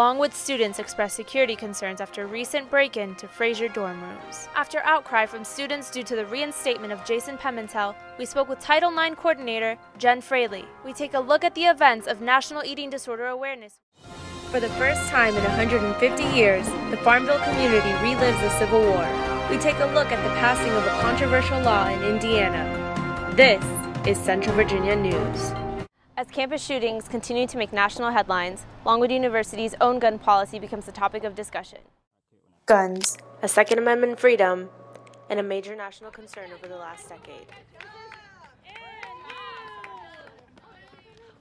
Longwood students expressed security concerns after a recent break-in to Fraser dorm rooms. After outcry from students due to the reinstatement of Jason Pimentel, we spoke with Title IX coordinator Jen Fraley. We take a look at the events of National Eating Disorder Awareness. For the first time in 150 years, the Farmville community relives the Civil War. We take a look at the passing of a controversial law in Indiana. This is Central Virginia News. As campus shootings continue to make national headlines, Longwood University's own gun policy becomes a topic of discussion. Guns, a Second Amendment freedom, and a major national concern over the last decade.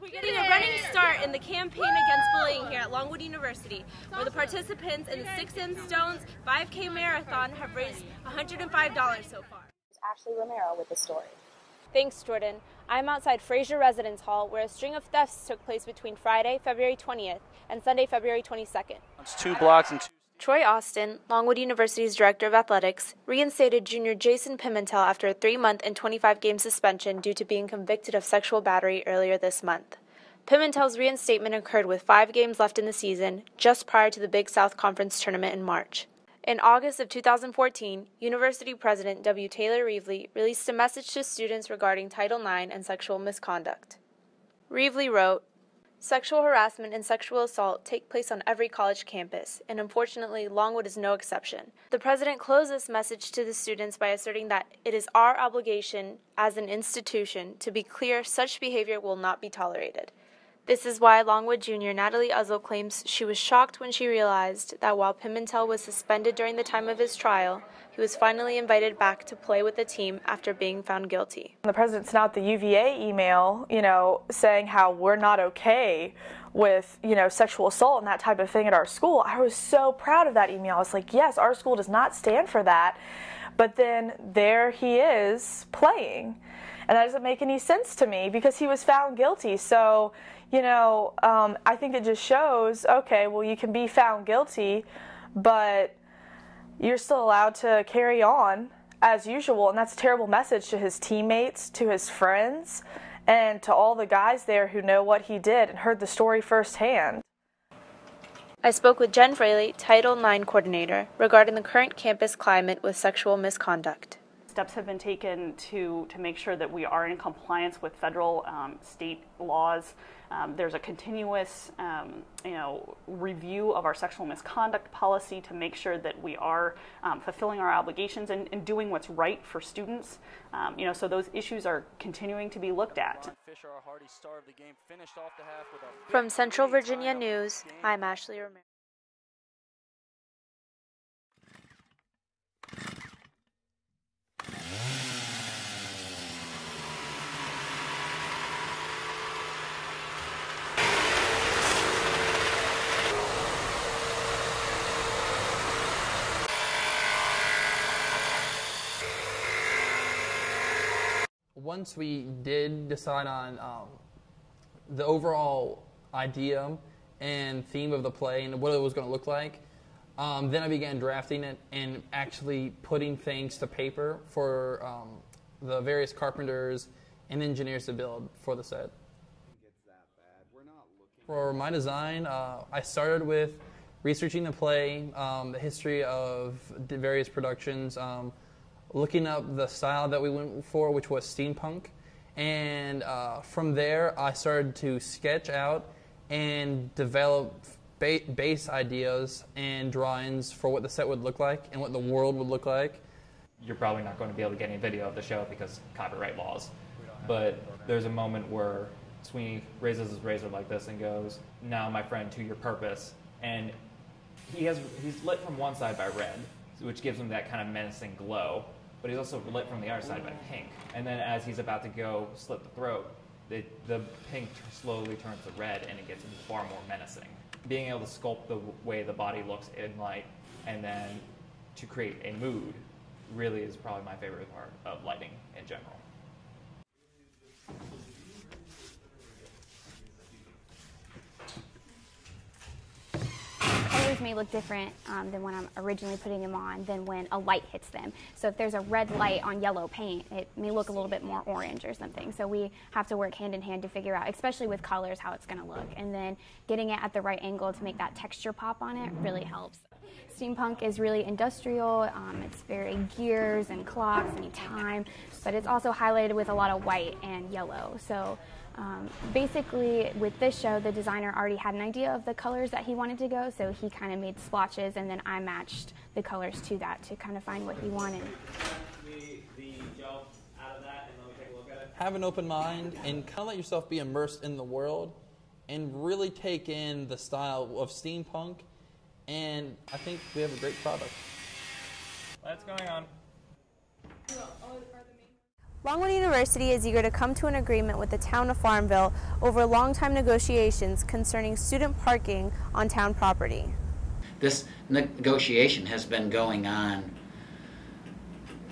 We're getting a running start in the campaign against bullying here at Longwood University, where the participants in the 6 in Stones 5K Marathon have raised $105 so far. Ashley Romero with the story. Thanks, Jordan. I'm outside Fraser Residence Hall, where a string of thefts took place between Friday, February 20th, and Sunday, February 22nd. It's 2 blocks and 2. Troy Austin, Longwood University's Director of Athletics, reinstated junior Jason Pimentel after a 3-month and 25-game suspension due to being convicted of sexual battery earlier this month. Pimentel's reinstatement occurred with 5 games left in the season, just prior to the Big South Conference tournament in March. In August of 2014, University President W. Taylor Reevely released a message to students regarding Title IX and sexual misconduct. Reevely wrote, "Sexual harassment and sexual assault take place on every college campus, and unfortunately, Longwood is no exception." The president closed this message to the students by asserting that it is our obligation as an institution to be clear such behavior will not be tolerated. This is why Longwood junior Natalie Uzzle claims she was shocked when she realized that while Pimentel was suspended during the time of his trial, he was finally invited back to play with the team after being found guilty. The president sent out the UVA email, saying how we're not okay with, sexual assault and that type of thing at our school. I was so proud of that email. I was like, yes, our school does not stand for that. But then there he is playing. And that doesn't make any sense to me because he was found guilty. So, I think it just shows, okay, well, you can be found guilty, but you're still allowed to carry on as usual. And that's a terrible message to his teammates, to his friends, and to all the guys there who know what he did and heard the story firsthand. I spoke with Jen Fraley, Title IX coordinator, regarding the current campus climate with sexual misconduct. Steps have been taken to make sure that we are in compliance with federal, state laws. There's a continuous, review of our sexual misconduct policy to make sure that we are fulfilling our obligations and doing what's right for students. So those issues are continuing to be looked at. From Central Virginia News, I'm Ashley Romero. Once we did decide on the overall idea and theme of the play and what it was going to look like, then I began drafting it and actually putting things to paper for the various carpenters and engineers to build for the set. For my design, I started with researching the play, the history of the various productions, looking up the style that we went for, which was steampunk. And from there, I started to sketch out and develop base ideas and drawings for what the set would look like and what the world would look like. You're probably not going to be able to get any video of the show because copyright laws. But there's a moment where Sweeney raises his razor like this and goes, "Now, my friend, to your purpose." And he's lit from one side by red, which gives him that kind of menacing glow. But he's also lit from the other side by pink. And then as he's about to go slit the throat, the pink slowly turns to red and it gets far more menacing. Being able to sculpt the way the body looks in light and then to create a mood really is probably my favorite part of lighting in general. Colors colors may look different than when I'm originally putting them on than when a light hits them. So if there's a red light on yellow paint, it may look a little bit more orange or something. So we have to work hand in hand to figure out, especially with colors, how it's going to look. And then getting it at the right angle to make that texture pop on it really helps. Steampunk is really industrial. It's very gears and clocks and time, but it's also highlighted with a lot of white and yellow. So basically with this show, the designer already had an idea of the colors that he wanted to go, so he kind of made splotches, and then I matched the colors to that to kind of find what he wanted. Have an open mind and kind of let yourself be immersed in the world and really take in the style of steampunk, and I think we have a great product. What's going on? Longwood University is eager to come to an agreement with the town of Farmville over long-time negotiations concerning student parking on town property. This negotiation has been going on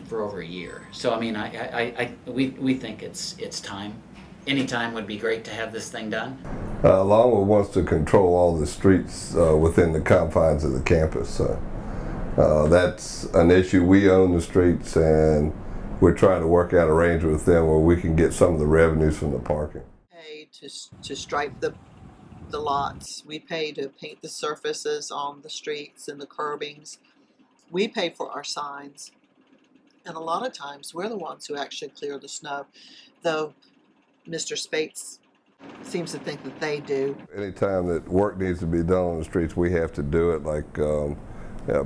for over a year. So I mean, we think it's time. Any time would be great to have this thing done. Longwood wants to control all the streets within the confines of the campus. That's an issue. We own the streets, and we're trying to work out arrangement with them where we can get some of the revenues from the parking. Pay to stripe the lots. We pay to paint the surfaces on the streets and the curbings. We pay for our signs. And a lot of times we're the ones who actually clear the snow, though Mr. Spates seems to think that they do. Anytime that work needs to be done on the streets, we have to do it, like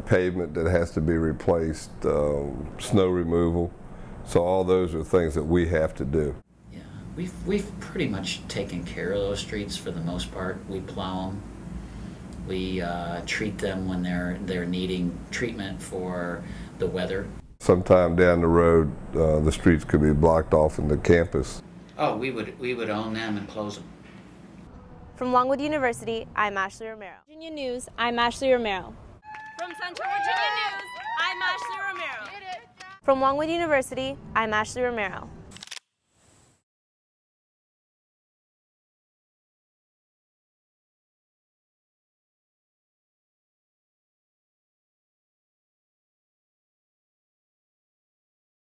pavement that has to be replaced, snow removal. So all those are things that we have to do. Yeah, we've pretty much taken care of those streets for the most part. We plow them. We treat them when they're needing treatment for the weather. Sometime down the road, the streets could be blocked off in the campus. Oh, we would own them and close them. From Longwood University, I'm Ashley Romero. Virginia News, I'm Ashley Romero. From Central Virginia News, I'm Ashley Romero. From Longwood University, I'm Ashley Romero.